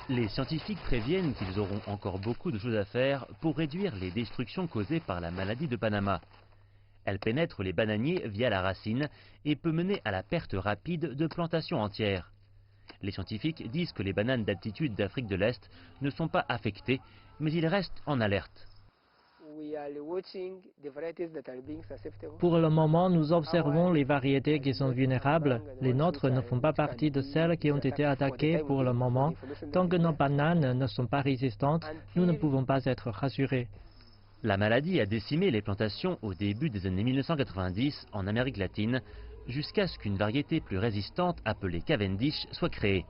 Les scientifiques préviennent qu'ils auront encore beaucoup de choses à faire pour réduire les destructions causées par la maladie de Panama. Elle pénètre les bananiers via la racine et peut mener à la perte rapide de plantations entières. Les scientifiques disent que les bananes d'altitude d'Afrique de l'Est ne sont pas affectées, mais ils restent en alerte. Pour le moment, nous observons les variétés qui sont vulnérables. Les nôtres ne font pas partie de celles qui ont été attaquées pour le moment. Tant que nos bananes ne sont pas résistantes, nous ne pouvons pas être rassurés. La maladie a décimé les plantations au début des années 1990 en Amérique latine, jusqu'à ce qu'une variété plus résistante appelée Cavendish soit créée.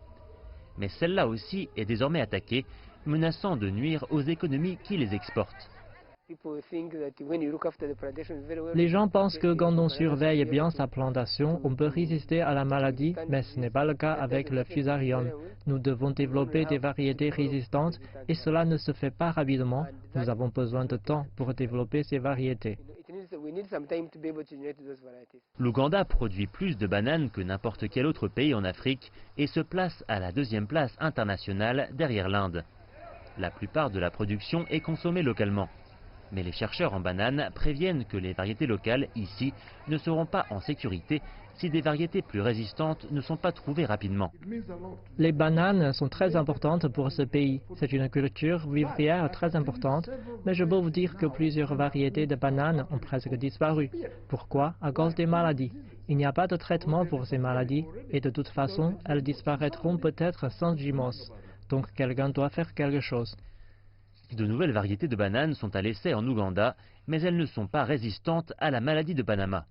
Mais celle-là aussi est désormais attaquée, menaçant de nuire aux économies qui les exportent. Les gens pensent que quand on surveille bien sa plantation, on peut résister à la maladie, mais ce n'est pas le cas avec le fusarium. Nous devons développer des variétés résistantes et cela ne se fait pas rapidement. Nous avons besoin de temps pour développer ces variétés. L'Ouganda produit plus de bananes que n'importe quel autre pays en Afrique et se place à la deuxième place internationale derrière l'Inde. La plupart de la production est consommée localement. Mais les chercheurs en bananes préviennent que les variétés locales, ici, ne seront pas en sécurité si des variétés plus résistantes ne sont pas trouvées rapidement. Les bananes sont très importantes pour ce pays. C'est une culture vivrière très importante, mais je peux vous dire que plusieurs variétés de bananes ont presque disparu. Pourquoi? À cause des maladies. Il n'y a pas de traitement pour ces maladies et de toute façon, elles disparaîtront peut-être sans GMOS. Donc quelqu'un doit faire quelque chose. De nouvelles variétés de bananes sont à l'essai en Ouganda, mais elles ne sont pas résistantes à la maladie de Panama.